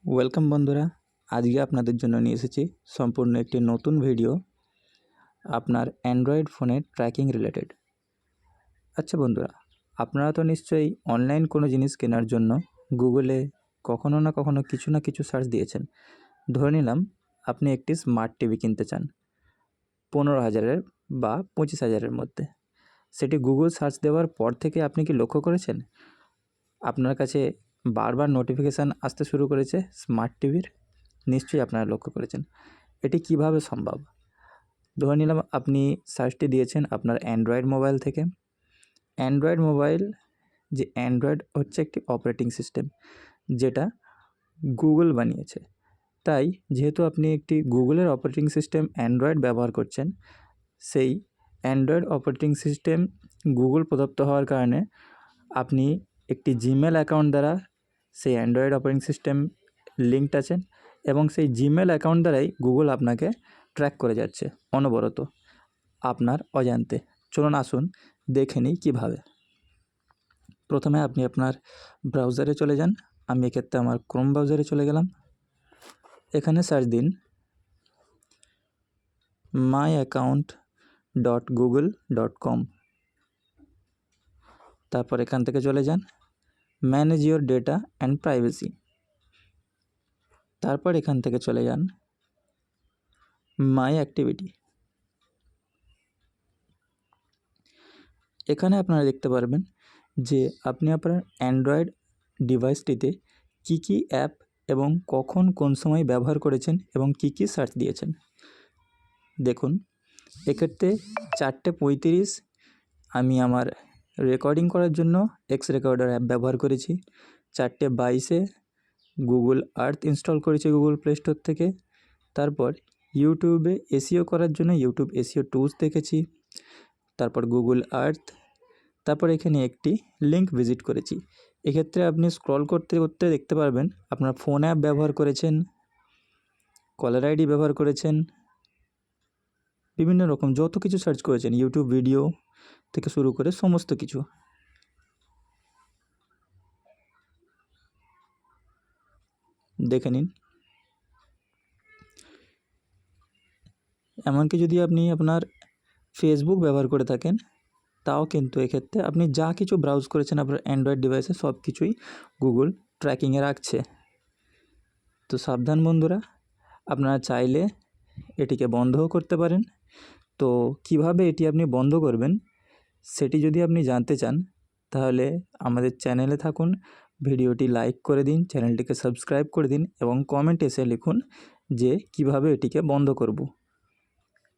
Welcome বন্ধুরা, আজকে আপনাদের জন্য নিয়ে এসেছি সম্পূর্ণ একটি নতুন ভিডিও আপনার অ্যান্ড্রয়েড ফোনের ট্র্যাকিং রিলেটেড। আচ্ছা বন্ধুরা, আপনারা তো নিশ্চয়ই অনলাইন কোনো জিনিস কেনার জন্য গুগলে কখনো না কখনো কিছু না কিছু সার্চ দিয়েছেন। ধরে নিলাম আপনি একটি স্মার্ট টিভি কিনতে চান 15,000 বা 25,000 মধ্যে। সেটি গুগল সার্চ দেওয়ার পর থেকে আপনি কি লক্ষ্য করেছেন আপনার কাছে বারবার নোটিফিকেশান আসতে শুরু করেছে স্মার্ট টিভির? নিশ্চয়ই আপনারা লক্ষ্য করেছেন। এটি কিভাবে সম্ভব? ধরে নিলাম আপনি সার্চটি দিয়েছেন আপনার অ্যান্ড্রয়েড মোবাইল থেকে। অ্যান্ড্রয়েড মোবাইল, যে অ্যান্ড্রয়েড হচ্ছে একটি অপারেটিং সিস্টেম যেটা গুগল বানিয়েছে। তাই যেহেতু আপনি একটি গুগলের অপারেটিং সিস্টেম অ্যান্ড্রয়েড ব্যবহার করছেন, সেই অ্যান্ড্রয়েড অপারেটিং সিস্টেম গুগল প্রদত্ত হওয়ার কারণে আপনি একটি জিমেল অ্যাকাউন্ট দ্বারা সেই অ্যান্ড্রয়েড অপারেটিং সিস্টেম লিঙ্কড আছেন এবং সেই জিমেল অ্যাকাউন্ট দ্বারাই গুগল আপনাকে ট্র্যাক করে যাচ্ছে অনবরত আপনার অজান্তে। চলুন আসুন দেখে নিই কীভাবে। প্রথমে আপনি আপনার ব্রাউজারে চলে যান। আমি এক্ষেত্রে আমার ক্রোম ব্রাউজারে চলে গেলাম। এখানে সার্চ দিন myaccount.google.com। তারপর এখান থেকে চলে যান manage your data and privacy. তারপর এখান থেকে চলে যান মাই অ্যাক্টিভিটি। এখানে আপনারা দেখতে পারবেন যে আপনি আপনার অ্যান্ড্রয়েড ডিভাইসটিতে কী কী অ্যাপ এবং কখন কোন সময় ব্যবহার করেছেন এবং কী কী সার্চ দিয়েছেন। দেখুন এক্ষেত্রে 4:35 আমি আমার রেকর্ডিং করার জন্য এক্স রেকর্ডার অ্যাপ ব্যবহার করেছি। 4:22 গুগল আর্থ ইনস্টল করেছি গুগল প্লে স্টোর থেকে। তারপর ইউটিউবে এসইও করার জন্য ইউটিউব এসইও টুলস দেখেছি। তারপর গুগল আর্থ, তারপর এখানে একটি লিঙ্ক ভিজিট করেছি। এক্ষেত্রে আপনি স্ক্রল করতে করতে দেখতে পারবেন আপনার ফোন অ্যাপ ব্যবহার করেছেন, কলার আইডি ব্যবহার করেছেন, বিভিন্ন রকম যত কিছু সার্চ করেছেন, ইউটিউব ভিডিও থেকে শুরু করে সমস্ত কিছু। দেখে নিন। এমনকি যদি আপনি আপনার ফেসবুক ব্যবহার করে থাকেন তাও কিন্তু এক্ষেত্রে আপনি যা কিছু ব্রাউজ করেছেন আপনার অ্যান্ড্রয়েড ডিভাইসে সব কিছুই গুগল ট্র্যাকিংয়ে রাখছে। তো সাবধান বন্ধুরা, আপনারা চাইলে এটিকে বন্ধও করতে পারেন। তো কিভাবে এটি আপনি বন্ধ করবেন সেটি যদি আপনি জানতে চান তাহলে আমাদের চ্যানেলে থাকুন, ভিডিওটি লাইক করে দিন, চ্যানেলটিকে সাবস্ক্রাইব করে দিন এবং কমেন্টে এসে লিখুন যে কিভাবে এটিকে বন্ধ করব।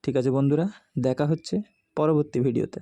ঠিক আছে বন্ধুরা, দেখা হচ্ছে পরবর্তী ভিডিওতে।